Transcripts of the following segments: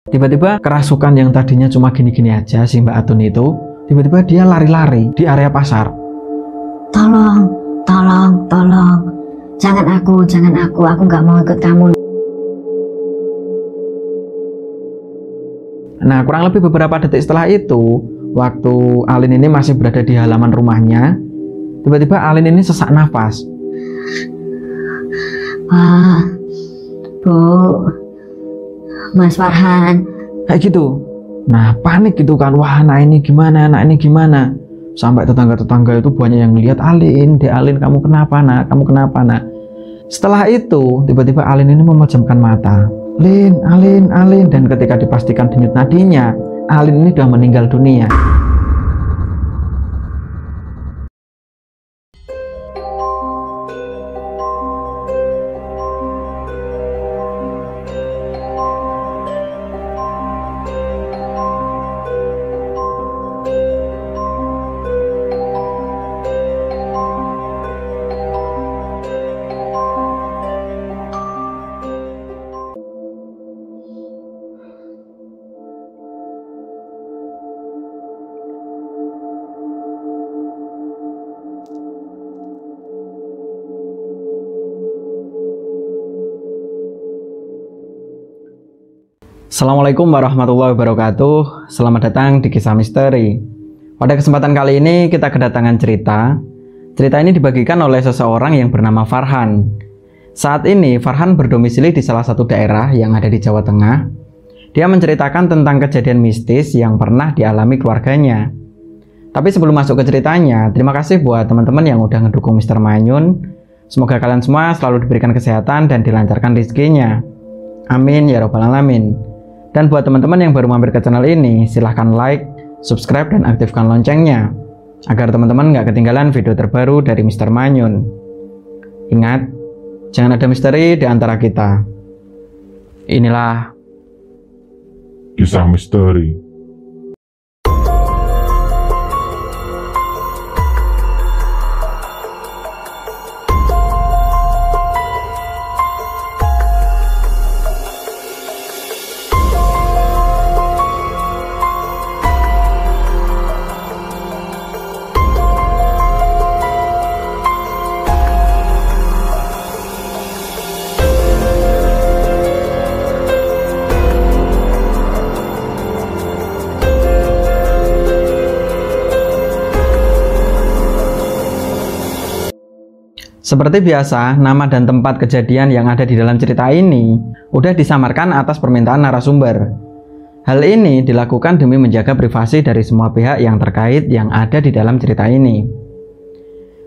Tiba-tiba kerasukan yang tadinya cuma gini-gini aja si Mbak Atun itu, tiba-tiba dia lari-lari di area pasar. Tolong, tolong, tolong. Jangan aku nggak mau ikut kamu. Nah, kurang lebih beberapa detik setelah itu, waktu Alin ini masih berada di halaman rumahnya, tiba-tiba Alin ini sesak nafas. Wah, Bu, Mas Farhan. Kayak gitu. Nah, panik gitu kan. Wah, anak ini gimana, anak ini gimana. Sampai tetangga-tetangga itu banyak yang lihat, Alin, Alin, kamu kenapa nak, kamu kenapa nak. Setelah itu, tiba-tiba Alin ini memejamkan mata. Alin, dan ketika dipastikan denyut nadinya, Alin ini sudah meninggal dunia. Assalamualaikum warahmatullahi wabarakatuh. Selamat datang di Kisah Misteri. Pada kesempatan kali ini kita kedatangan cerita. Cerita ini dibagikan oleh seseorang yang bernama Farhan. Saat ini Farhan berdomisili di salah satu daerah yang ada di Jawa Tengah. Dia menceritakan tentang kejadian mistis yang pernah dialami keluarganya. Tapi sebelum masuk ke ceritanya, terima kasih buat teman-teman yang udah ngedukung Mr. Manyun. Semoga kalian semua selalu diberikan kesehatan dan dilancarkan rezekinya. Amin ya robbal alamin. Dan buat teman-teman yang baru mampir ke channel ini, silahkan like, subscribe, dan aktifkan loncengnya agar teman-teman nggak ketinggalan video terbaru dari Mr. Manyun. Ingat, jangan ada misteri di antara kita. Inilah Kisah Misteri. Seperti biasa, nama dan tempat kejadian yang ada di dalam cerita ini udah disamarkan atas permintaan narasumber. Hal ini dilakukan demi menjaga privasi dari semua pihak yang terkait yang ada di dalam cerita ini.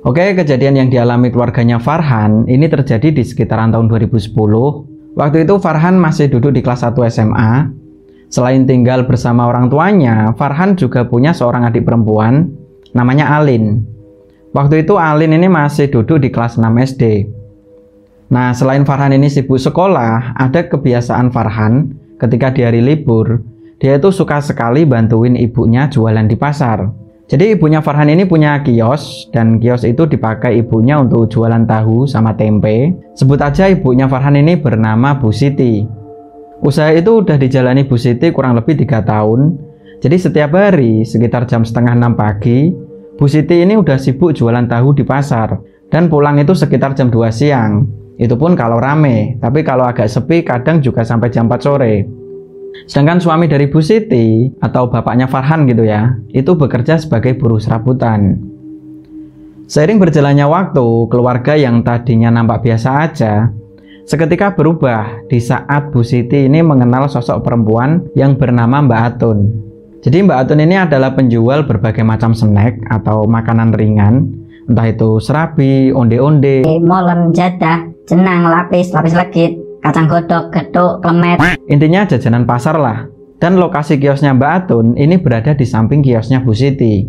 Oke, kejadian yang dialami keluarganya Farhan ini terjadi di sekitaran tahun 2010. Waktu itu Farhan masih duduk di kelas 1 SMA. Selain tinggal bersama orang tuanya, Farhan juga punya seorang adik perempuan namanya Alin. Waktu itu Alin ini masih duduk di kelas 6 SD. Nah, selain Farhan ini sibuk sekolah, ada kebiasaan Farhan ketika di hari libur, dia itu suka sekali bantuin ibunya jualan di pasar. Jadi ibunya Farhan ini punya kios, dan kios itu dipakai ibunya untuk jualan tahu sama tempe. Sebut aja ibunya Farhan ini bernama Bu Siti. Usaha itu udah dijalani Bu Siti kurang lebih 3 tahun. Jadi setiap hari sekitar jam setengah 6 pagi, Bu Siti ini udah sibuk jualan tahu di pasar, dan pulang itu sekitar jam 2 siang. Itu pun kalau rame, tapi kalau agak sepi kadang juga sampai jam 4 sore. Sedangkan suami dari Bu Siti, atau bapaknya Farhan gitu ya, itu bekerja sebagai buruh serabutan. Seiring berjalannya waktu, keluarga yang tadinya nampak biasa aja, seketika berubah di saat Bu Siti ini mengenal sosok perempuan yang bernama Mbak Atun. Jadi Mbak Atun ini adalah penjual berbagai macam snack atau makanan ringan, entah itu serabi, onde-onde, molen, jadah, jenang, lapis legit, kacang godok, getuk, klemet. Intinya jajanan pasar lah. Dan lokasi kiosnya Mbak Atun ini berada di samping kiosnya Bu Siti.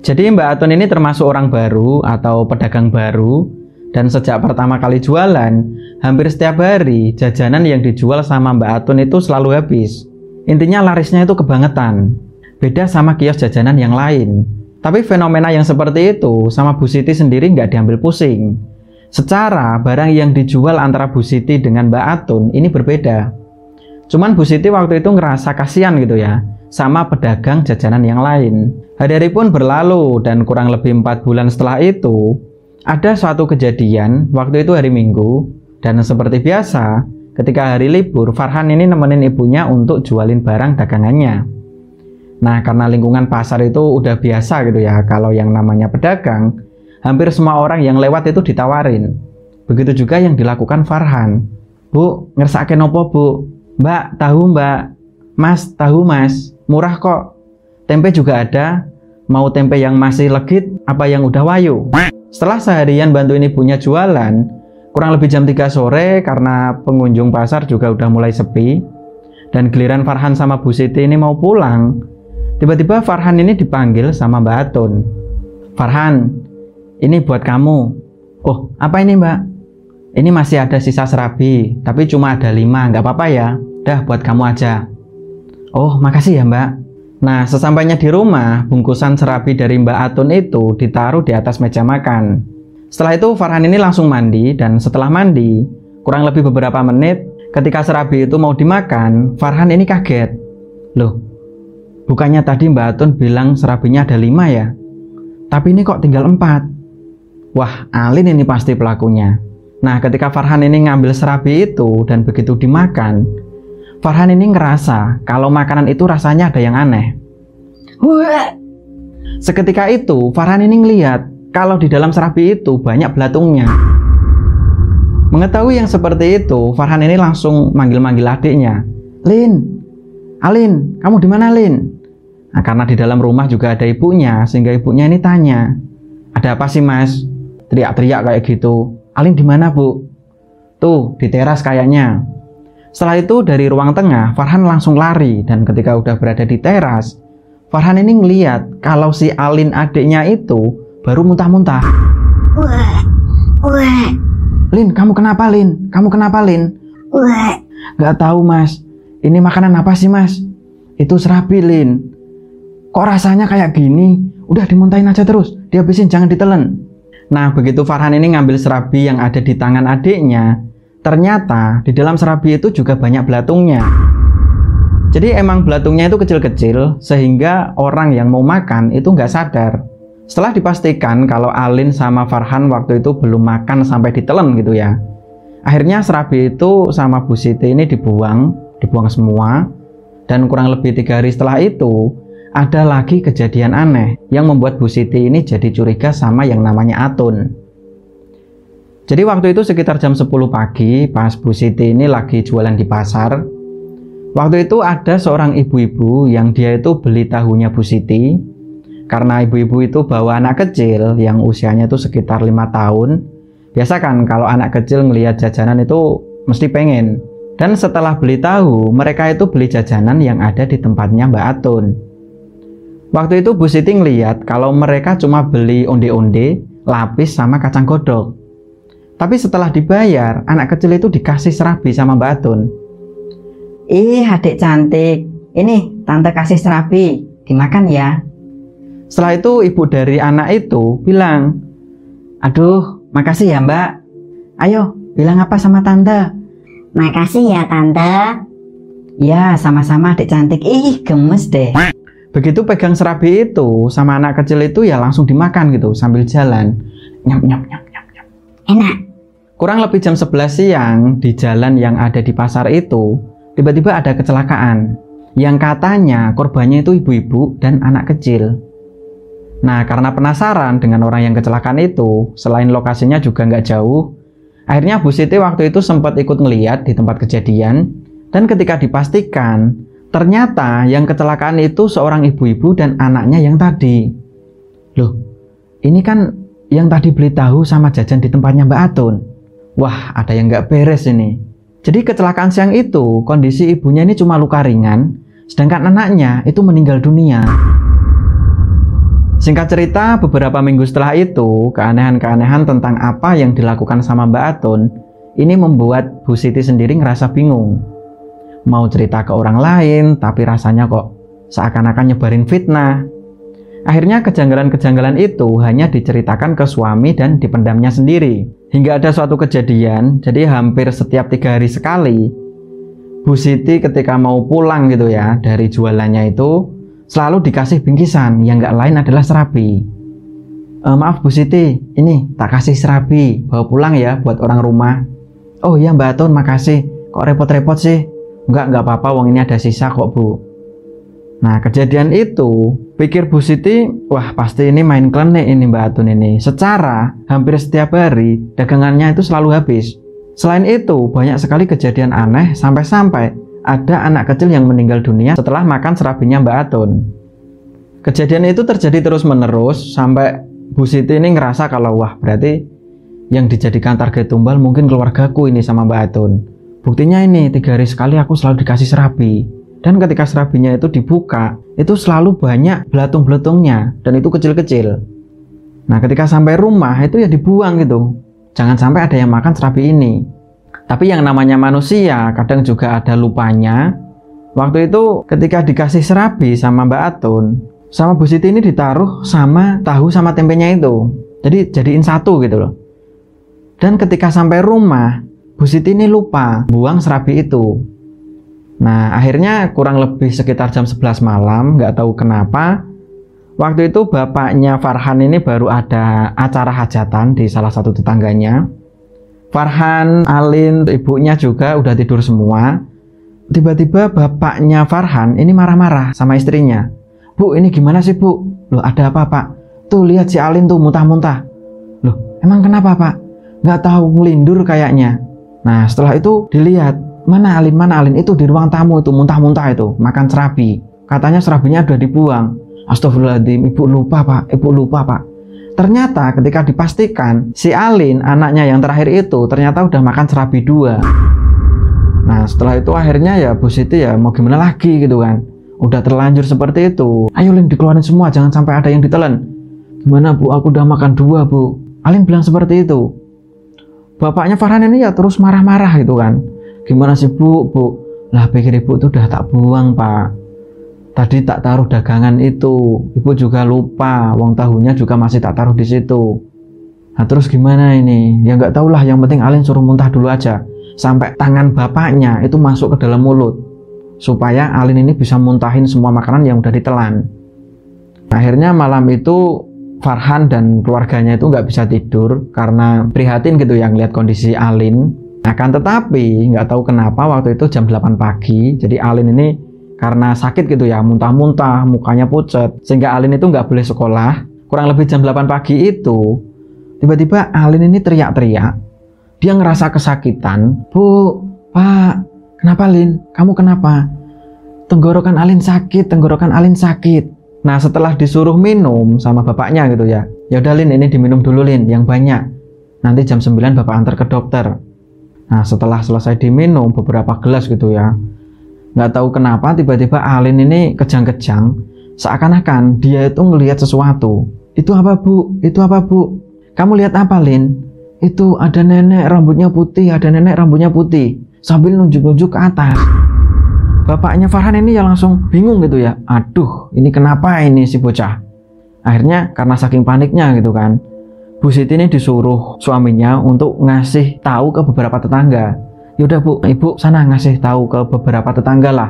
Jadi Mbak Atun ini termasuk orang baru atau pedagang baru, dan sejak pertama kali jualan, hampir setiap hari jajanan yang dijual sama Mbak Atun itu selalu habis. Intinya larisnya itu kebangetan. Beda sama kios jajanan yang lain. Tapi fenomena yang seperti itu sama Bu Siti sendiri nggak diambil pusing. Secara barang yang dijual antara Bu Siti dengan Mbak Atun ini berbeda. Cuman Bu Siti waktu itu ngerasa kasihan gitu ya sama pedagang jajanan yang lain. Hari-hari pun berlalu dan kurang lebih 4 bulan setelah itu ada suatu kejadian. Waktu itu hari Minggu dan seperti biasa ketika hari libur Farhan ini nemenin ibunya untuk jualin barang dagangannya. Nah, karena lingkungan pasar itu udah biasa gitu ya, kalau yang namanya pedagang hampir semua orang yang lewat itu ditawarin. Begitu juga yang dilakukan Farhan. Bu, ngersake nopo bu? Mbak, tahu mbak? Mas, tahu mas? Murah kok. Tempe juga ada. Mau tempe yang masih legit apa yang udah wayu? Setelah seharian bantuin ibunya jualan, kurang lebih jam 3 sore karena pengunjung pasar juga udah mulai sepi, dan giliran Farhan sama Bu Siti ini mau pulang, tiba-tiba Farhan ini dipanggil sama Mbak Atun. Farhan, ini buat kamu. Oh, apa ini mbak? Ini masih ada sisa serabi, tapi cuma ada 5, nggak apa-apa ya? Dah buat kamu aja. Oh, makasih ya mbak. Nah, sesampainya di rumah, bungkusan serabi dari Mbak Atun itu ditaruh di atas meja makan. Setelah itu Farhan ini langsung mandi, dan setelah mandi, kurang lebih beberapa menit, ketika serabi itu mau dimakan, Farhan ini kaget. Loh, bukannya tadi Mbak Atun bilang serabinya ada 5 ya? Tapi ini kok tinggal 4. Wah, Alin ini pasti pelakunya. Nah, ketika Farhan ini ngambil serabi itu dan begitu dimakan, Farhan ini ngerasa kalau makanan itu rasanya ada yang aneh. Seketika itu, Farhan ini ngelihat kalau di dalam serabi itu banyak belatungnya. Mengetahui yang seperti itu, Farhan ini langsung manggil-manggil adiknya. Lin, Alin, kamu di mana Lin? Nah, karena di dalam rumah juga ada ibunya, sehingga ibunya ini tanya, ada apa sih mas? Teriak-teriak kayak gitu. Alin di mana bu? Tuh, di teras kayaknya. Setelah itu dari ruang tengah, Farhan langsung lari, dan ketika udah berada di teras, Farhan ini ngeliat kalau si Alin adiknya itu baru muntah-muntah. Lin, kamu kenapa Lin? Kamu kenapa Lin? Gak tahu mas. Ini makanan apa sih mas? Itu serabi Lin. Kok rasanya kayak gini? Udah dimuntahin aja terus, dihabisin, jangan ditelen. Nah, begitu Farhan ini ngambil serabi yang ada di tangan adiknya, ternyata di dalam serabi itu juga banyak belatungnya. Jadi emang belatungnya itu kecil-kecil, sehingga orang yang mau makan itu nggak sadar. Setelah dipastikan kalau Alin sama Farhan waktu itu belum makan sampai ditelen gitu ya, akhirnya serabi itu sama Bu Siti ini dibuang semua. Dan kurang lebih 3 hari setelah itu, ada lagi kejadian aneh yang membuat Bu Siti ini jadi curiga sama yang namanya Atun. Jadi waktu itu sekitar jam 10 pagi, pas Bu Siti ini lagi jualan di pasar. Waktu itu ada seorang ibu-ibu yang dia itu beli tahunya Bu Siti. Karena ibu-ibu itu bawa anak kecil yang usianya itu sekitar 5 tahun. Biasa kan kalau anak kecil ngelihat jajanan itu mesti pengen. Dan setelah beli tahu, mereka itu beli jajanan yang ada di tempatnya Mbak Atun. Waktu itu Bu Siti ngeliat kalau mereka cuma beli onde-onde, lapis sama kacang godok. Tapi setelah dibayar, anak kecil itu dikasih serabi sama Mbak Atun. Ih, adik cantik. Ini tante kasih serabi, dimakan ya. Setelah itu ibu dari anak itu bilang, aduh, makasih ya mbak. Ayo, bilang apa sama tante? Makasih ya tante. Ya, sama-sama adik cantik. Ih, gemes deh. Begitu pegang serabi itu sama anak kecil itu ya langsung dimakan gitu sambil jalan. Nyam nyam nyam nyam nyam. Enak. Kurang lebih jam 11 siang di jalan yang ada di pasar itu, tiba-tiba ada kecelakaan. Yang katanya korbannya itu ibu-ibu dan anak kecil. Nah, karena penasaran dengan orang yang kecelakaan itu, selain lokasinya juga nggak jauh, akhirnya Bu Siti waktu itu sempat ikut ngeliat di tempat kejadian, dan ketika dipastikan, ternyata yang kecelakaan itu seorang ibu-ibu dan anaknya yang tadi. Loh, ini kan yang tadi beli tahu sama jajan di tempatnya Mbak Atun. Wah, ada yang nggak beres ini. Jadi kecelakaan siang itu, kondisi ibunya ini cuma luka ringan, sedangkan anaknya itu meninggal dunia. Singkat cerita, beberapa minggu setelah itu, keanehan-keanehan tentang apa yang dilakukan sama Mbak Atun, ini membuat Bu Siti sendiri ngerasa bingung. Mau cerita ke orang lain, tapi rasanya kok seakan-akan nyebarin fitnah. Akhirnya kejanggalan-kejanggalan itu hanya diceritakan ke suami dan dipendamnya sendiri. Hingga ada suatu kejadian, jadi hampir setiap 3 hari sekali, Bu Siti ketika mau pulang gitu ya dari jualannya itu selalu dikasih bingkisan yang nggak lain adalah serabi. Maaf Bu Siti, ini tak kasih serabi, bawa pulang ya buat orang rumah. Oh iya Mbak Atun, makasih. Kok repot-repot sih? Nggak apa-apa, wong ini ada sisa kok Bu. Nah kejadian itu pikir Bu Siti, wah pasti ini main klenik ini Mbak Atun ini. Secara hampir setiap hari dagangannya itu selalu habis. Selain itu banyak sekali kejadian aneh sampai-sampai ada anak kecil yang meninggal dunia setelah makan serabinya Mbak Atun. Kejadian itu terjadi terus-menerus sampai Bu Siti ini ngerasa kalau wah berarti yang dijadikan target tumbal mungkin keluargaku ini sama Mbak Atun. Buktinya ini 3 hari sekali aku selalu dikasih serabi. Dan ketika serabinya itu dibuka, itu selalu banyak belatung-belatungnya dan itu kecil-kecil. Nah ketika sampai rumah itu ya dibuang gitu. Jangan sampai ada yang makan serabi ini. Tapi yang namanya manusia kadang juga ada lupanya. Waktu itu ketika dikasih serabi sama Mbak Atun, sama Bu Siti ini ditaruh sama tahu sama tempenya itu. Jadi jadiin satu gitu loh. Dan ketika sampai rumah, Bu Siti ini lupa buang serabi itu. Nah akhirnya kurang lebih sekitar jam 11 malam, nggak tahu kenapa. Waktu itu bapaknya Farhan ini baru ada acara hajatan di salah satu tetangganya. Farhan, Alin, ibunya juga udah tidur semua. Tiba-tiba bapaknya Farhan ini marah-marah sama istrinya. Bu, ini gimana sih Bu? Loh ada apa Pak? Tuh lihat si Alin tuh muntah-muntah. Loh emang kenapa Pak? Nggak tahu, ngelindur kayaknya. Nah setelah itu dilihat, mana Alin itu di ruang tamu itu muntah-muntah itu, makan serabi. Katanya serabinya udah dibuang. Astagfirullahaladzim, ibu lupa Pak. Ternyata ketika dipastikan si Alin anaknya yang terakhir itu ternyata udah makan serabi 2. Nah setelah itu akhirnya ya Bu Siti ya mau gimana lagi gitu kan. Udah terlanjur seperti itu, ayo Lin dikeluarin semua, jangan sampai ada yang ditelan. Gimana Bu, aku udah makan 2 Bu. Alin bilang seperti itu. Bapaknya Farhan ini ya terus marah-marah gitu kan. Gimana sih Bu? Lah pikir ibu tuh udah tak buang Pak. Tadi tak taruh dagangan itu. Ibu juga lupa, wong tahunya juga masih tak taruh di situ. Nah terus gimana ini? Ya nggak tahulah, yang penting Alin suruh muntah dulu aja. Sampai tangan bapaknya itu masuk ke dalam mulut. Supaya Alin ini bisa muntahin semua makanan yang udah ditelan. Nah, akhirnya malam itu Farhan dan keluarganya itu nggak bisa tidur karena prihatin gitu yang lihat kondisi Alin. Akan tetapi nggak tahu kenapa waktu itu jam 8 pagi, jadi Alin ini karena sakit gitu ya, muntah-muntah, mukanya pucat, sehingga Alin itu nggak boleh sekolah. Kurang lebih jam 8 pagi itu, tiba-tiba Alin ini teriak-teriak. Dia ngerasa kesakitan. Bu, Pak, kenapa Lin? Kamu kenapa? Tenggorokan Alin sakit. Nah setelah disuruh minum sama bapaknya gitu ya, ya udah Lin, ini diminum dulu Lin, yang banyak. Nanti jam 9 bapak antar ke dokter. Nah setelah selesai diminum beberapa gelas gitu ya, nggak tahu kenapa tiba-tiba Alin ini kejang-kejang, seakan-akan dia itu ngelihat sesuatu. Itu apa Bu? Kamu lihat apa Lin? Itu ada nenek rambutnya putih, sambil nunjuk-nunjuk ke atas. Bapaknya Farhan ini ya langsung bingung gitu ya. Aduh, ini kenapa ini si bocah? Akhirnya karena saking paniknya gitu kan, Bu Siti ini disuruh suaminya untuk ngasih tahu ke beberapa tetangga. Yaudah Bu, ibu sana ngasih tahu ke beberapa tetangga lah.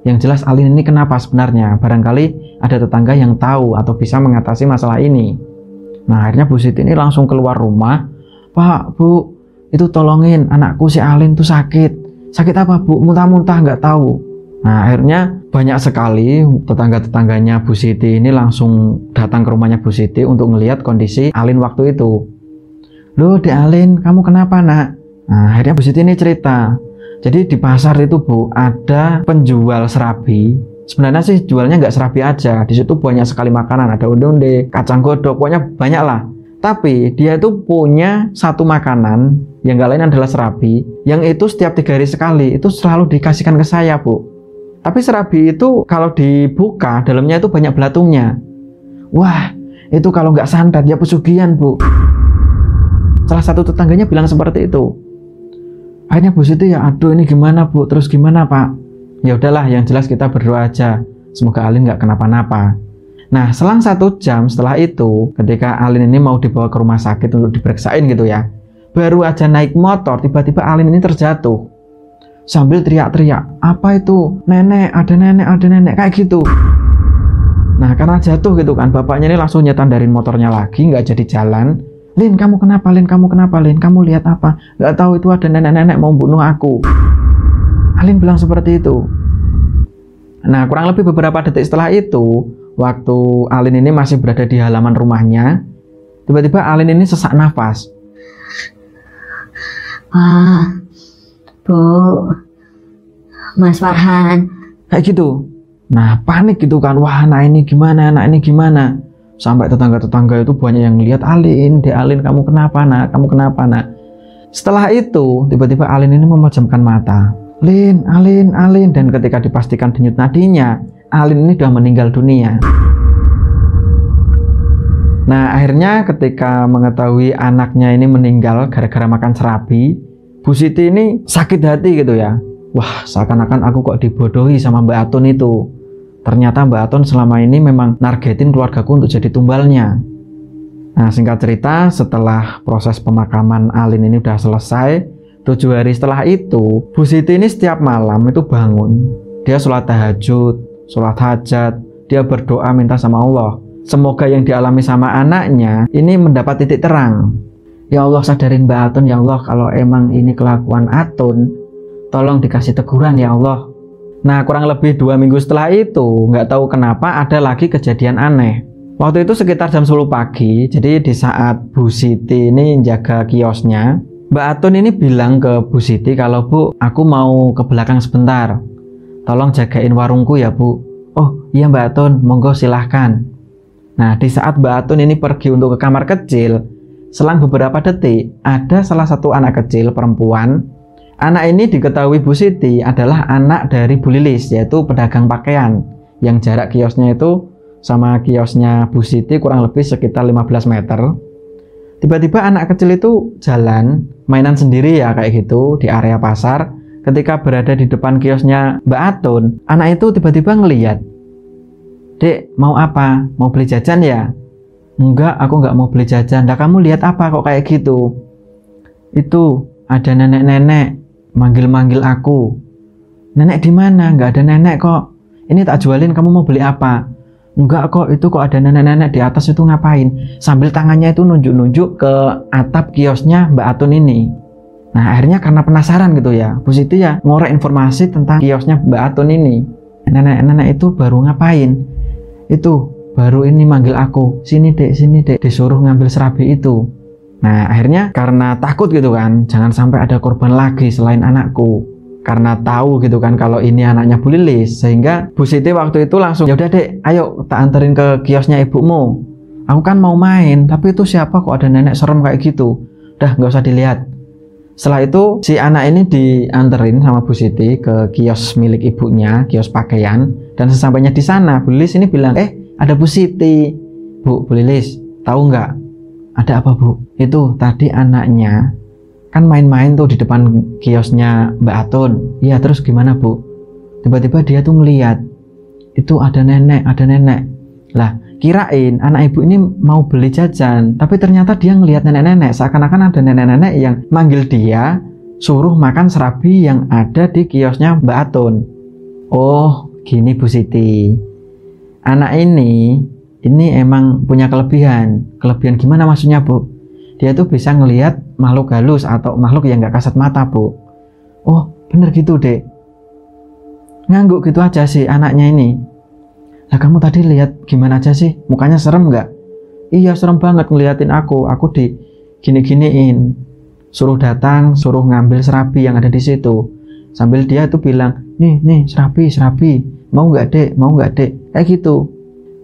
Yang jelas Alin ini kenapa sebenarnya? Barangkali ada tetangga yang tahu atau bisa mengatasi masalah ini. Nah akhirnya Bu Siti ini langsung keluar rumah. Pak, Bu, itu tolongin anakku si Alin tuh sakit. Sakit apa Bu? Muntah-muntah nggak tahu. Nah akhirnya banyak sekali tetangga-tetangganya Bu Siti ini langsung datang ke rumahnya Bu Siti untuk melihat kondisi Alin waktu itu. Loh Dek Alin, kamu kenapa nak? Nah akhirnya Bu Siti ini cerita. Jadi di pasar itu Bu ada penjual serabi. Sebenarnya sih jualnya nggak serabi aja. Di situ banyak sekali makanan, ada onde-onde, kacang godok, pokoknya banyak lah. Tapi dia itu punya satu makanan yang gak lain adalah serabi, yang itu setiap 3 hari sekali itu selalu dikasihkan ke saya Bu. Tapi serabi itu kalau dibuka dalamnya itu banyak belatungnya. Wah itu kalau nggak santet ya pesugihan Bu. Salah satu tetangganya bilang seperti itu. Akhirnya Bu Siti ya aduh ini gimana Bu, terus gimana Pak? Ya udahlah yang jelas kita berdoa aja, semoga Alin nggak kenapa-napa. Nah selang 1 jam setelah itu, ketika Alin ini mau dibawa ke rumah sakit untuk diperiksain gitu ya, baru aja naik motor tiba-tiba Alin ini terjatuh. sambil teriak-teriak, apa itu? Nenek, ada nenek, kayak gitu. Nah, karena jatuh gitu kan, bapaknya ini langsung nyetandarin motornya lagi, nggak jadi jalan. Lin, kamu kenapa, Lin? Kamu kenapa, Lin? Kamu lihat apa? Nggak tahu, itu ada nenek-nenek mau bunuh aku. Alin bilang seperti itu. Nah, kurang lebih beberapa detik setelah itu, waktu Alin ini masih berada di halaman rumahnya, tiba-tiba Alin ini sesak nafas. Wah, Bu, Mas Farhan. Kayak gitu. Nah, panik gitu kan. Wah, anak ini gimana? Sampai tetangga-tetangga itu banyak yang lihat, Alin, Alin, kamu kenapa, Nak? Kamu kenapa, Nak? Setelah itu, tiba-tiba Alin ini memejamkan mata. Alin. Dan ketika dipastikan denyut nadinya, Alin ini sudah meninggal dunia. Nah, akhirnya ketika mengetahui anaknya ini meninggal gara-gara makan serabi, Bu Siti ini sakit hati gitu ya. Wah, seakan-akan aku kok dibodohi sama Mbak Atun itu. Ternyata Mbak Atun selama ini memang nargetin keluargaku untuk jadi tumbalnya. Nah, singkat cerita, setelah proses pemakaman Alin ini udah selesai, 7 hari setelah itu, Bu Siti ini setiap malam itu bangun. Dia sholat tahajud, sholat hajat, dia berdoa minta sama Allah. Semoga yang dialami sama anaknya ini mendapat titik terang. Ya Allah, sadarin Mbak Atun, ya Allah, kalau emang ini kelakuan Atun, tolong dikasih teguran ya Allah. Nah, kurang lebih 2 minggu setelah itu, nggak tahu kenapa ada lagi kejadian aneh. Waktu itu sekitar jam 10 pagi, jadi di saat Bu Siti ini jaga kiosnya, Mbak Atun ini bilang ke Bu Siti kalau, Bu, aku mau ke belakang sebentar. Tolong jagain warungku ya, Bu. Oh iya Mbak Atun, monggo silahkan. Nah, di saat Mbak Atun ini pergi untuk ke kamar kecil, selang beberapa detik, ada salah satu anak kecil perempuan. Anak ini diketahui Bu Siti adalah anak dari Bu Lilis, yaitu pedagang pakaian, yang jarak kiosnya itu sama kiosnya Bu Siti kurang lebih sekitar 15 meter. Tiba-tiba anak kecil itu jalan, mainan sendiri ya kayak gitu, di area pasar. Ketika berada di depan kiosnya Mbak Atun, anak itu tiba-tiba ngeliat, Dek, mau apa? Mau beli jajan ya? Enggak, aku nggak mau beli jajan. Lah kamu lihat apa kok kayak gitu? Itu ada nenek-nenek manggil-manggil aku. Nenek di mana? Nggak ada nenek kok. Ini tak jualin, kamu mau beli apa? Enggak kok, itu kok ada nenek-nenek di atas itu ngapain? Sambil tangannya itu nunjuk-nunjuk ke atap kiosnya Mbak Atun ini. Nah, akhirnya karena penasaran gitu ya, Bu Siti ya ngorek informasi tentang kiosnya Mbak Atun ini. Nenek-nenek itu baru ngapain? Itu baru ini manggil aku, sini dek, disuruh ngambil serabi itu. Nah, akhirnya karena takut gitu kan, jangan sampai ada korban lagi selain anakku. Karena tahu gitu kan kalau ini anaknya Bu Lilis, sehingga Bu Siti waktu itu langsung, ya udah dek, ayo tak anterin ke kiosnya ibumu. Aku kan mau main, tapi itu siapa kok ada nenek serem kayak gitu. Udah nggak usah dilihat. Setelah itu si anak ini dianterin sama Bu Siti ke kios milik ibunya, kios pakaian. Dan sesampainya di sana, Bu Lilis ini bilang, ada Bu Siti. Bu Lilis, tahu nggak? Ada apa Bu? Itu tadi anaknya kan main-main tuh di depan kiosnya Mbak Atun. Iya, terus gimana Bu? Tiba-tiba dia tuh ngeliat itu ada nenek. Lah, kirain anak ibu ini mau beli jajan, tapi ternyata dia ngelihat nenek-nenek. Seakan-akan ada nenek-nenek yang manggil dia suruh makan serabi yang ada di kiosnya Mbak Atun. Oh, gini Bu Siti. Anak ini emang punya kelebihan. Kelebihan gimana maksudnya Bu? Dia tuh bisa ngelihat makhluk halus atau makhluk yang nggak kasat mata Bu. Oh bener gitu dek. Ngangguk gitu aja sih anaknya ini. Lah kamu tadi lihat gimana aja sih? Mukanya serem nggak? Iya serem banget ngeliatin aku di gini-giniin. Suruh datang, suruh ngambil serabi yang ada di situ. Sambil dia tuh bilang, nih serabi. Mau nggak dek? Kayak gitu.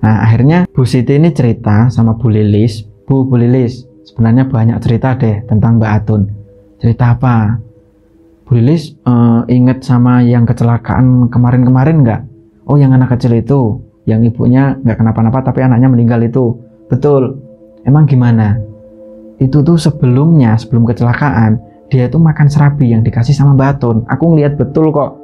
Nah akhirnya Bu Siti ini cerita sama Bu Lilis. Bu Lilis, sebenarnya banyak cerita deh tentang Mbak Atun. Cerita apa? Bu Lilis inget sama yang kecelakaan kemarin nggak? Oh yang anak kecil itu, yang ibunya nggak kenapa-napa tapi anaknya meninggal itu. Betul. Emang gimana? Itu tuh sebelum kecelakaan, dia tuh makan serabi yang dikasih sama Mbak Atun. Aku ngeliat betul kok.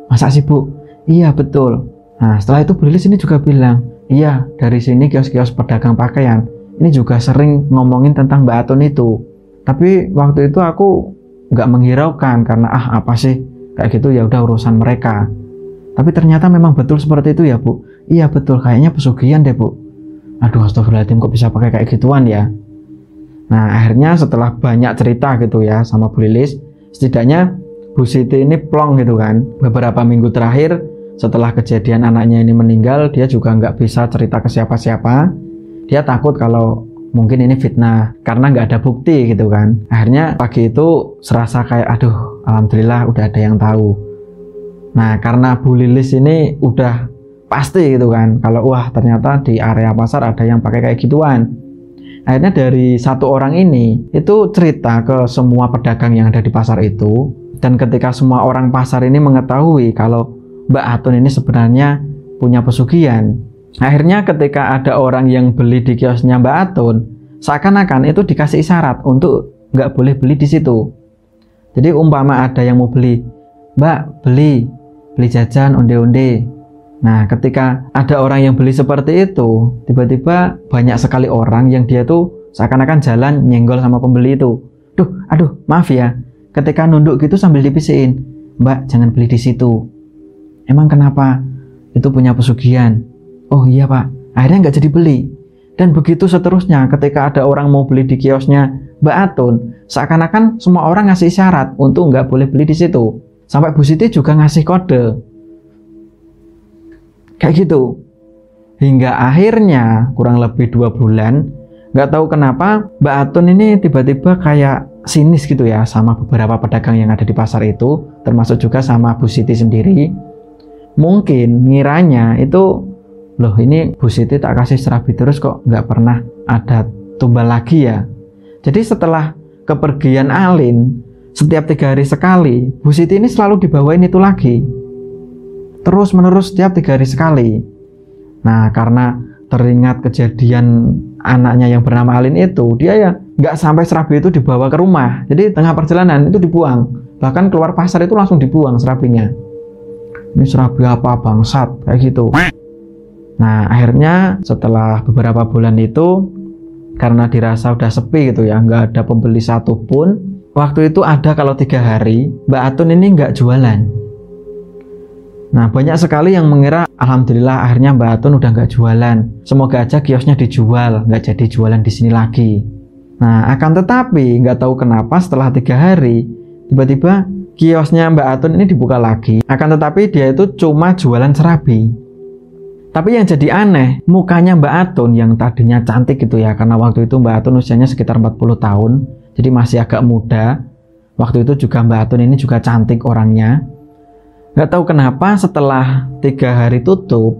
Masa sih Bu? Iya betul. Nah setelah itu Bu Lilis ini juga bilang, iya dari sini kios-kios pedagang pakaian ini juga sering ngomongin tentang Mbak Atun itu. Tapi waktu itu aku nggak menghiraukan karena apa sih kayak gitu ya udah urusan mereka. Tapi ternyata memang betul seperti itu ya Bu. Iya betul, kayaknya pesugihan deh Bu. Aduh astagfirullahaladzim, kok bisa pakai kayak gituan ya. Nah akhirnya setelah banyak cerita gitu ya sama Bu Lilis, setidaknya Bu Siti ini plong gitu kan. Beberapa minggu terakhir setelah kejadian anaknya ini meninggal, dia juga nggak bisa cerita ke siapa-siapa. Dia takut kalau mungkin ini fitnah karena nggak ada bukti gitu kan. Akhirnya pagi itu serasa kayak aduh alhamdulillah udah ada yang tahu. Nah karena Bu Lilis ini udah pasti gitu kan kalau wah ternyata di area pasar ada yang pakai kayak gituan. Akhirnya dari satu orang ini itu cerita ke semua pedagang yang ada di pasar itu. Dan ketika semua orang pasar ini mengetahui kalau Mbak Atun ini sebenarnya punya pesugihan, akhirnya ketika ada orang yang beli di kiosnya Mbak Atun, seakan-akan itu dikasih isyarat untuk nggak boleh beli di situ. Jadi umpama ada yang mau beli, Mbak beli jajan onde-onde. Nah ketika ada orang yang beli seperti itu, tiba-tiba banyak sekali orang yang dia tuh seakan-akan jalan nyenggol sama pembeli itu. Aduh maaf ya, ketika nunduk gitu sambil dipisiin, Mbak jangan beli di situ. Emang kenapa? Itu punya pesugihan. Oh iya Pak, akhirnya nggak jadi beli. Dan begitu seterusnya, ketika ada orang mau beli di kiosnya Mbak Atun, seakan-akan semua orang ngasih isyarat untuk nggak boleh beli di situ. Sampai Bu Siti juga ngasih kode kayak gitu. Hingga akhirnya kurang lebih 2 bulan, nggak tahu kenapa Mbak Atun ini tiba-tiba kayak sinis gitu ya sama beberapa pedagang yang ada di pasar itu, termasuk juga sama Bu Siti sendiri. Mungkin ngiranya itu, loh ini Bu Siti tak kasih serabi terus kok nggak pernah ada tumbal lagi ya. Jadi setelah kepergian Alin, setiap 3 hari sekali Bu Siti ini selalu dibawain itu lagi, terus menerus setiap 3 hari sekali. Nah karena teringat kejadian anaknya yang bernama Alin itu, dia ya nggak sampai serabi itu dibawa ke rumah. Jadi tengah perjalanan itu dibuang, bahkan keluar pasar itu langsung dibuang serabinya. Ini serabi apa bangsat kayak gitu. Nah akhirnya setelah beberapa bulan itu, karena dirasa udah sepi gitu ya, nggak ada pembeli satupun. Waktu itu ada kalau 3 hari Mbak Atun ini nggak jualan. Nah banyak sekali yang mengira alhamdulillah akhirnya Mbak Atun udah nggak jualan, semoga aja kiosnya dijual, nggak jadi jualan di sini lagi. Nah akan tetapi nggak tahu kenapa setelah 3 hari tiba-tiba kiosnya Mbak Atun ini dibuka lagi. Akan tetapi dia itu cuma jualan serabi. Tapi yang jadi aneh, mukanya Mbak Atun yang tadinya cantik gitu ya, karena waktu itu Mbak Atun usianya sekitar 40 tahun, jadi masih agak muda. Waktu itu juga Mbak Atun ini juga cantik orangnya. Nggak tahu kenapa setelah 3 hari tutup,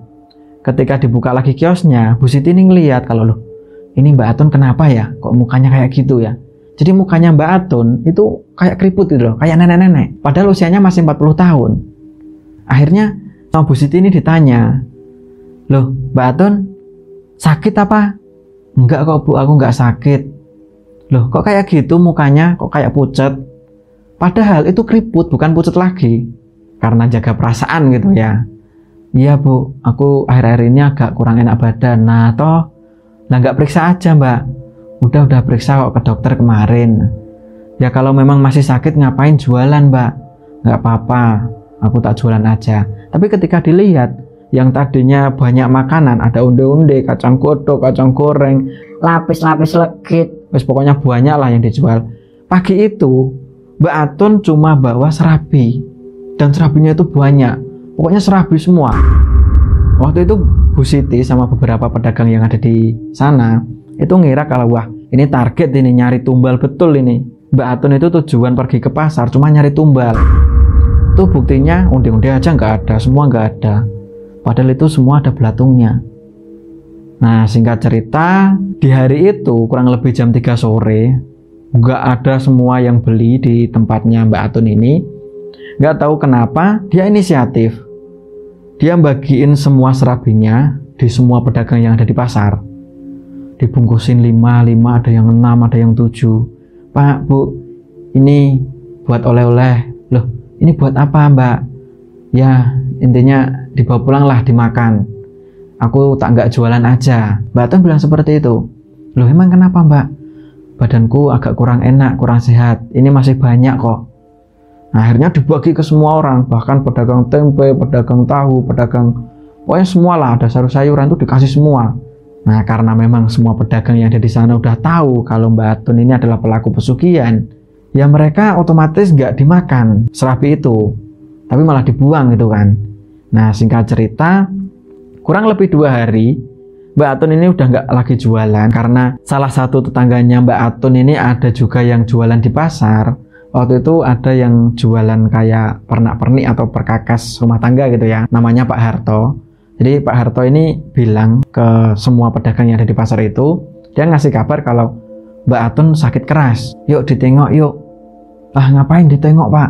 ketika dibuka lagi kiosnya, Bu Siti ini ngeliat kalau loh, ini Mbak Atun kenapa ya, kok mukanya kayak gitu ya. Jadi mukanya Mbak Atun itu kayak keriput gitu loh, kayak nenek-nenek, padahal usianya masih 40 tahun. Akhirnya sama Bu Siti ini ditanya, loh Mbak Atun sakit apa? Enggak kok Bu, aku nggak sakit. Loh kok kayak gitu mukanya, kok kayak pucet? Padahal itu keriput, bukan pucet lagi. Karena jaga perasaan gitu ya. Iya Bu, aku akhir-akhir ini agak kurang enak badan. Nah toh, lah nggak periksa aja Mbak. Udah periksa kok ke dokter kemarin. Ya kalau memang masih sakit ngapain jualan Mbak? Nggak apa-apa, aku tak jualan aja. Tapi ketika dilihat, yang tadinya banyak makanan, ada onde-onde, kacang kodok, kacang goreng, Lapis-lapis legit. wes pokoknya banyak lah yang dijual. Pagi itu Mbak Atun cuma bawa serabi, dan serabinya itu banyak, pokoknya serabi semua. Waktu itu Bu Siti sama beberapa pedagang yang ada di sana itu ngira kalau wah ini target ini, nyari tumbal betul ini. Mbak Atun itu tujuan pergi ke pasar cuma nyari tumbal. Tuh buktinya onde-onde aja nggak ada, semua nggak ada. Padahal itu semua ada belatungnya. Nah singkat cerita, di hari itu kurang lebih jam 3 sore, nggak ada semua yang beli di tempatnya Mbak Atun ini. Nggak tahu kenapa dia inisiatif. Dia bagiin semua serabinya di semua pedagang yang ada di pasar. Dibungkusin 5, ada yang 6, ada yang 7. Pak, Bu, ini buat oleh-oleh. Loh, ini buat apa Mbak? Ya, intinya dibawa pulang lah, dimakan. Aku nggak jualan aja. Mbak Atun bilang seperti itu. Loh, emang kenapa Mbak? Badanku agak kurang enak, kurang sehat. Ini masih banyak kok. Nah, akhirnya dibagi ke semua orang, bahkan pedagang tempe, pedagang tahu, pedagang pokoknya semua lah, ada sayur-sayuran itu dikasih semua. Nah, karena memang semua pedagang yang ada di sana udah tahu kalau Mbak Atun ini adalah pelaku pesugihan, ya mereka otomatis nggak dimakan serabi itu, tapi malah dibuang gitu kan. Nah, singkat cerita, kurang lebih 2 hari, Mbak Atun ini udah nggak lagi jualan karena salah satu tetangganya Mbak Atun ini ada juga yang jualan di pasar. Waktu itu ada yang jualan kayak pernak-pernik atau perkakas rumah tangga gitu ya, namanya Pak Harto. Jadi Pak Harto ini bilang ke semua pedagang yang ada di pasar itu, dia ngasih kabar kalau Mbak Atun sakit keras, yuk ditengok yuk. Ah, ngapain ditengok Pak?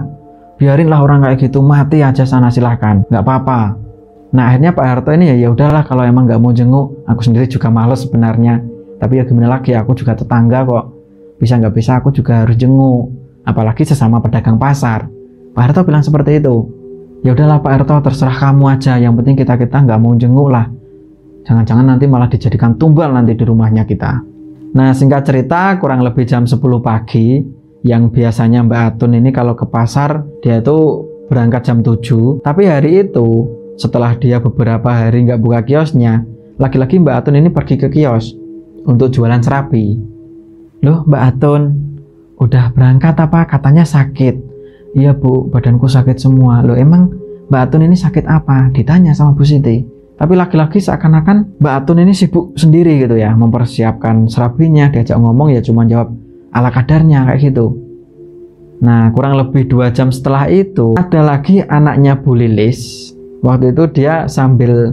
Biarinlah orang kayak gitu, mati aja sana silahkan, nggak apa-apa. Nah, akhirnya Pak Harto ini ya udahlah, kalau emang nggak mau jenguk, aku sendiri juga males sebenarnya. Tapi ya gimana lagi, aku juga tetangga kok, bisa nggak bisa aku juga harus jenguk. Apalagi sesama pedagang pasar. Pak Harto bilang seperti itu. Ya udahlah Pak Harto, terserah kamu aja. Yang penting kita nggak mau jenguk lah. Jangan-jangan nanti malah dijadikan tumbal nanti di rumahnya kita. Nah, singkat cerita, kurang lebih jam 10 pagi, yang biasanya Mbak Atun ini kalau ke pasar dia itu berangkat jam 7. Tapi hari itu setelah dia beberapa hari nggak buka kiosnya, lagi-lagi Mbak Atun ini pergi ke kios untuk jualan serabi. Loh Mbak Atun, udah berangkat apa? Katanya sakit. Iya Bu, badanku sakit semua. Loh emang Mbak Atun ini sakit apa? Ditanya sama Bu Siti. Tapi lagi-lagi seakan-akan Mbak Atun ini sibuk sendiri gitu ya, mempersiapkan serabinya. Diajak ngomong ya cuma jawab ala kadarnya kayak gitu. Nah, kurang lebih 2 jam setelah itu ada lagi anaknya Bu Lilis. Waktu itu dia sambil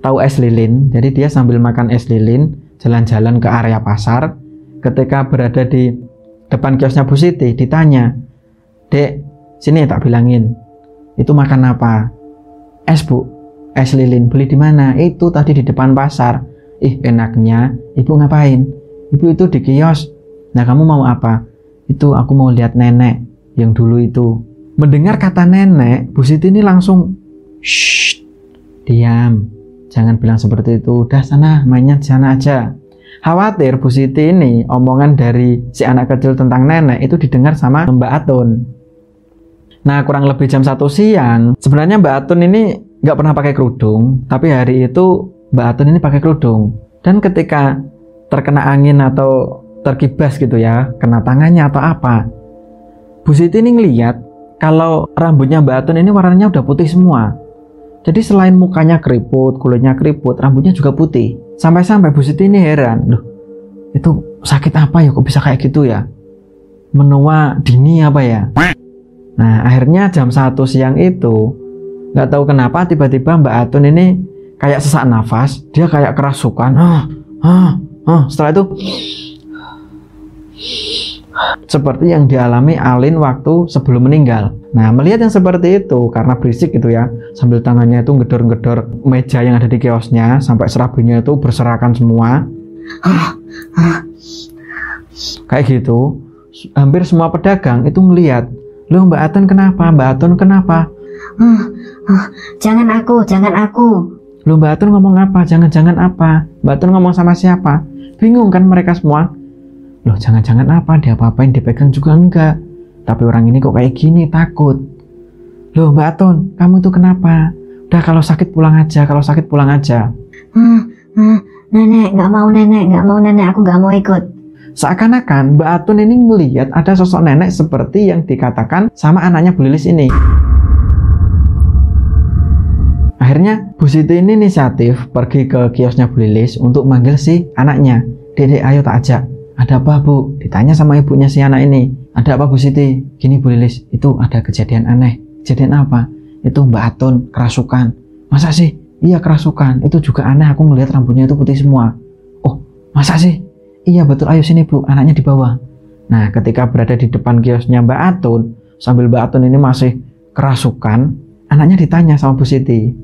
tahu es lilin, jadi dia sambil makan es lilin jalan-jalan ke area pasar. Ketika berada di depan kiosnya Bu Siti, ditanya, "Dek, sini tak bilangin, itu makan apa?" "Es Bu, es lilin. Beli di mana?" "Itu tadi di depan pasar." "Ih, enaknya, Ibu ngapain?" "Ibu itu di kios." "Nah, kamu mau apa?" "Itu aku mau lihat nenek yang dulu itu." Mendengar kata nenek, Bu Siti ini langsung, "Shh, diam, jangan bilang seperti itu. Udah sana, mainnya di sana aja." Khawatir Bu Siti ini omongan dari si anak kecil tentang nenek itu didengar sama Mbak Atun. Nah, kurang lebih jam 1 siang, sebenarnya Mbak Atun ini nggak pernah pakai kerudung, tapi hari itu Mbak Atun ini pakai kerudung. Dan ketika terkena angin atau terkibas gitu ya, kena tangannya atau apa, Bu Siti ini ngeliat kalau rambutnya Mbak Atun ini warnanya udah putih semua. Jadi selain mukanya keriput, kulitnya keriput, rambutnya juga putih. Sampai-sampai Bu Siti ini heran, loh itu sakit apa ya kok bisa kayak gitu ya? Menua dini apa ya? Nah, akhirnya jam 1 siang itu, nggak tahu kenapa tiba-tiba Mbak Atun ini kayak sesak nafas, dia kayak kerasukan. Setelah itu seperti yang dialami Alin waktu sebelum meninggal. Nah, melihat yang seperti itu, karena berisik gitu ya, sambil tangannya itu ngedor-ngedor meja yang ada di kiosnya, sampai serabinya itu berserakan semua. Kayak gitu, hampir semua pedagang itu melihat, "Loh Mbak Atun kenapa? Mbak Atun kenapa?" Jangan aku. "Loh Mbak Atun ngomong apa? Jangan-jangan apa? Mbak Atun ngomong sama siapa?" Bingung kan mereka semua. Loh jangan-jangan apa? Dia apa-apain, dipegang juga enggak. Tapi orang ini kok kayak gini, takut. "Loh Mbak Atun, kamu itu kenapa? Udah kalau sakit pulang aja, kalau sakit pulang aja." Nenek, nggak mau nenek, aku nggak mau ikut. Seakan-akan Mbak Atun ini melihat ada sosok nenek seperti yang dikatakan sama anaknya Bu Lilis ini. Akhirnya Bu Siti ini inisiatif pergi ke kiosnya Bu Lilis untuk manggil si anaknya. "Dedek, ayo tak ajak." "Ada apa Bu?" Ditanya sama ibunya si anak ini. "Ada apa Bu Siti?" "Gini Bu Lilis, itu ada kejadian aneh." "Kejadian apa?" "Itu Mbak Atun kerasukan." "Masa sih?" "Iya kerasukan, itu juga aneh, aku ngelihat rambutnya itu putih semua." "Oh masa sih?" "Iya betul, ayo sini Bu, anaknya di bawah." Nah, ketika berada di depan kiosnya Mbak Atun, sambil Mbak Atun ini masih kerasukan, anaknya ditanya sama Bu Siti,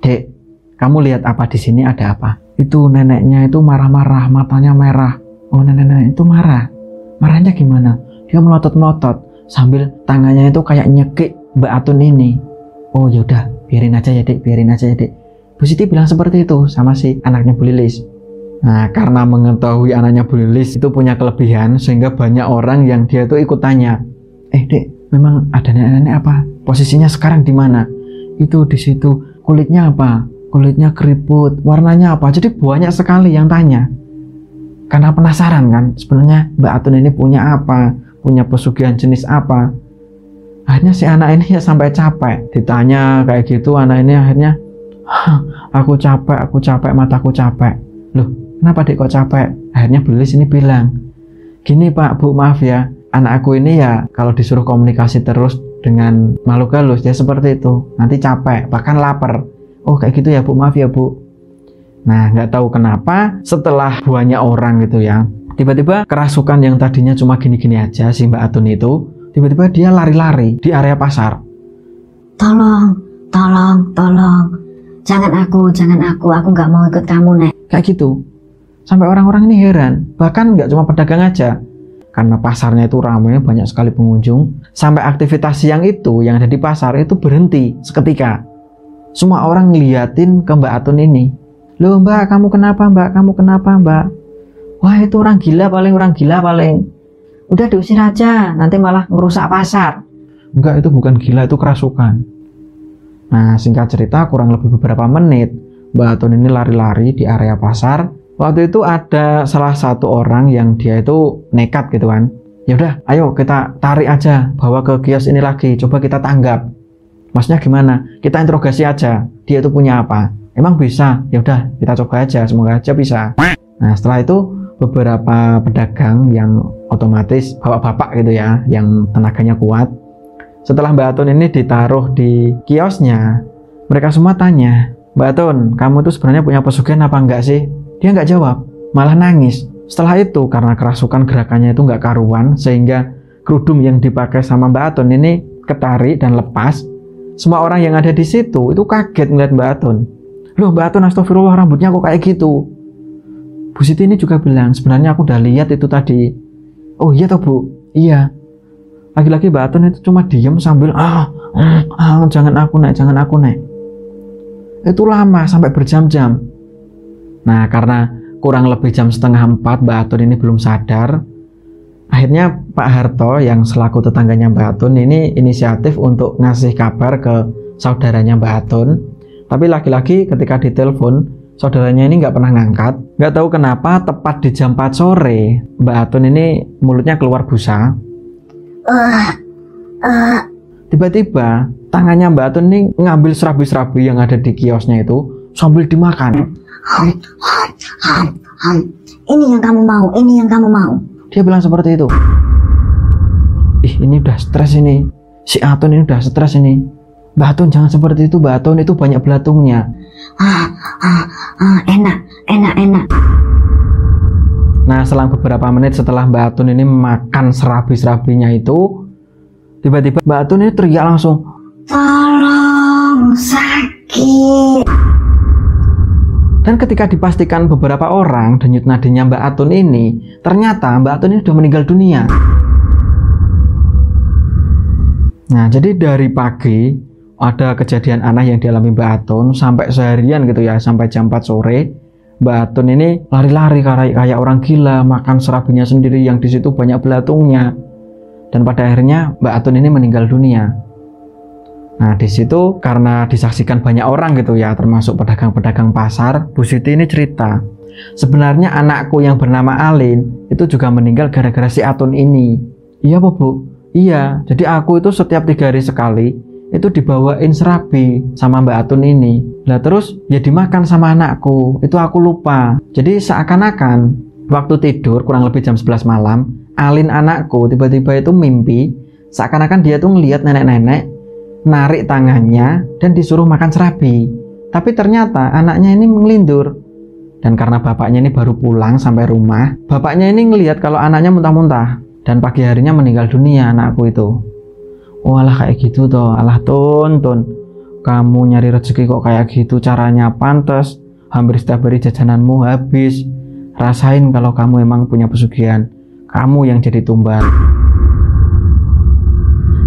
"Dek, kamu lihat apa di sini, ada apa?" "Itu neneknya itu marah-marah, matanya merah." "Oh nenek itu marah? Marahnya gimana?" "Dia melotot-melotot sambil tangannya itu kayak nyekik Mbak Atun ini." "Oh yaudah, biarin aja ya Dek, biarin aja ya Dek." Bu Siti bilang seperti itu sama si anaknya Bu Lilis. Nah, karena mengetahui anaknya Bu Lilis itu punya kelebihan, sehingga banyak orang yang dia itu ikut tanya, "Dek, memang ada nenek-nenek apa? Posisinya sekarang di mana? Itu di situ. Kulitnya apa? Kulitnya keriput. Warnanya apa? Jadi banyak sekali yang tanya. Karena penasaran kan, sebenarnya Mbak Atun ini punya apa? Punya pesugihan jenis apa? Akhirnya si anak ini ya sampai capek. Ditanya kayak gitu, anak ini akhirnya, aku capek, mataku capek. Loh, kenapa Dek kok capek? Akhirnya Belis ini bilang, gini Pak, Bu, maaf ya, anak aku ini ya kalau disuruh komunikasi terus dengan makhluk halus dia seperti itu, nanti capek, bahkan lapar. Oh kayak gitu ya Bu, maaf ya Bu. Nah nggak tahu kenapa setelah banyak orang gitu ya, tiba-tiba kerasukan yang tadinya cuma gini-gini aja si Mbak Atun itu, tiba-tiba dia lari-lari di area pasar. Tolong, jangan aku nggak mau ikut kamu, Nek. Kayak gitu. Sampai orang-orang ini heran, bahkan nggak cuma pedagang aja, karena pasarnya itu ramai, banyak sekali pengunjung, sampai aktivitas siang itu yang ada di pasar itu berhenti seketika. Semua orang ngeliatin ke Mbak Atun ini. Loh Mbak, kamu kenapa Mbak? Kamu kenapa Mbak? Wah itu orang gila paling. Udah diusir aja, nanti malah ngerusak pasar. Enggak, itu bukan gila, itu kerasukan. Nah singkat cerita, kurang lebih beberapa menit, Mbak Atun ini lari-lari di area pasar. Waktu itu ada salah satu orang yang dia itu nekat gitu kan. Ya udah, ayo kita tarik aja, bawa ke kios ini lagi, coba kita tanggap. Maksudnya gimana? Kita interogasi aja. Dia itu punya apa? Emang bisa? Ya udah, kita coba aja, semoga aja bisa. Nah, setelah itu beberapa pedagang yang otomatis bapak-bapak gitu ya, yang tenaganya kuat. Setelah Mbak Atun ini ditaruh di kiosnya, mereka semua tanya, Mbak Atun, kamu tuh sebenarnya punya pesugihan apa enggak sih? Dia nggak jawab, malah nangis. Setelah itu karena kerasukan gerakannya itu nggak karuan, sehingga kerudung yang dipakai sama Mbak Atun ini ketarik dan lepas. Semua orang yang ada di situ itu kaget melihat Mbak Atun. Loh Mbak Atun, astagfirullah, rambutnya kok kayak gitu? Bu Siti ini juga bilang, sebenarnya aku udah lihat itu tadi. Oh iya toh Bu? Iya. Lagi-lagi Mbak Atun itu cuma diem sambil jangan aku naik. Itu lama sampai berjam-jam. Nah karena kurang lebih jam setengah 4 Mbak Atun ini belum sadar, akhirnya Pak Harto yang selaku tetangganya Mbak Atun ini inisiatif untuk ngasih kabar ke saudaranya Mbak Atun. Tapi lagi-lagi ketika ditelepon, saudaranya ini nggak pernah ngangkat. Nggak tahu kenapa tepat di jam 4 sore Mbak Atun ini mulutnya keluar busa. Tiba-tiba tangannya Mbak Atun ini ngambil serabi-serabi yang ada di kiosnya itu sambil dimakan. Ini yang kamu mau. Dia bilang seperti itu. Ih, ini udah stres ini. Si Atun ini udah stres ini. Mbak Atun jangan seperti itu, Mbak Atun itu banyak belatungnya. Enak. Nah, selang beberapa menit setelah Mbak Atun ini makan serabi-serabinya itu, tiba-tiba Mbak Atun ini teriak langsung, Tolong, sakit. Dan ketika dipastikan beberapa orang denyut nadinya Mbak Atun ini, ternyata Mbak Atun ini sudah meninggal dunia. Nah, jadi dari pagi ada kejadian aneh yang dialami Mbak Atun sampai seharian gitu ya, sampai jam 4 sore. Mbak Atun ini lari-lari kayak orang gila, makan serabinya sendiri yang di situ banyak belatungnya. Dan pada akhirnya Mbak Atun ini meninggal dunia. Nah di situ karena disaksikan banyak orang gitu ya, termasuk pedagang-pedagang pasar, Bu Siti ini cerita, sebenarnya anakku yang bernama Alin itu juga meninggal gara-gara si Atun ini. Iya Bu? Iya, jadi aku itu setiap 3 hari sekali itu dibawain serabi sama Mbak Atun ini. Lah terus ya dimakan sama anakku, itu aku lupa. Jadi seakan-akan waktu tidur kurang lebih jam 11 malam, Alin anakku tiba-tiba itu mimpi seakan-akan dia tuh ngelihat nenek-nenek narik tangannya dan disuruh makan serabi. Tapi ternyata anaknya ini mengelindur. Dan karena bapaknya ini baru pulang sampai rumah, bapaknya ini ngelihat kalau anaknya muntah-muntah. Dan pagi harinya meninggal dunia anakku itu. Oh alah kayak gitu toh, alah Tun. Kamu nyari rezeki kok kayak gitu caranya, pantes hampir setiap hari jajananmu habis. Rasain kalau kamu emang punya pesugihan, kamu yang jadi tumbal.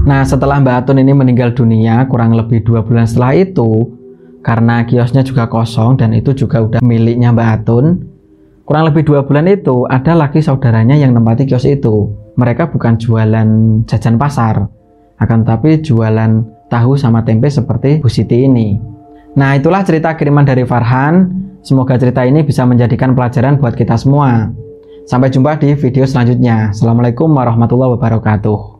Nah setelah Mbak Atun ini meninggal dunia kurang lebih 2 bulan setelah itu, karena kiosnya juga kosong dan itu juga udah miliknya Mbak Atun, kurang lebih 2 bulan itu ada lagi saudaranya yang nempati kios itu. Mereka bukan jualan jajan pasar, Akan tetapi jualan tahu sama tempe seperti Bu Siti ini. Nah, itulah cerita kiriman dari Farhan. Semoga cerita ini bisa menjadikan pelajaran buat kita semua. Sampai jumpa di video selanjutnya. Assalamualaikum warahmatullahi wabarakatuh.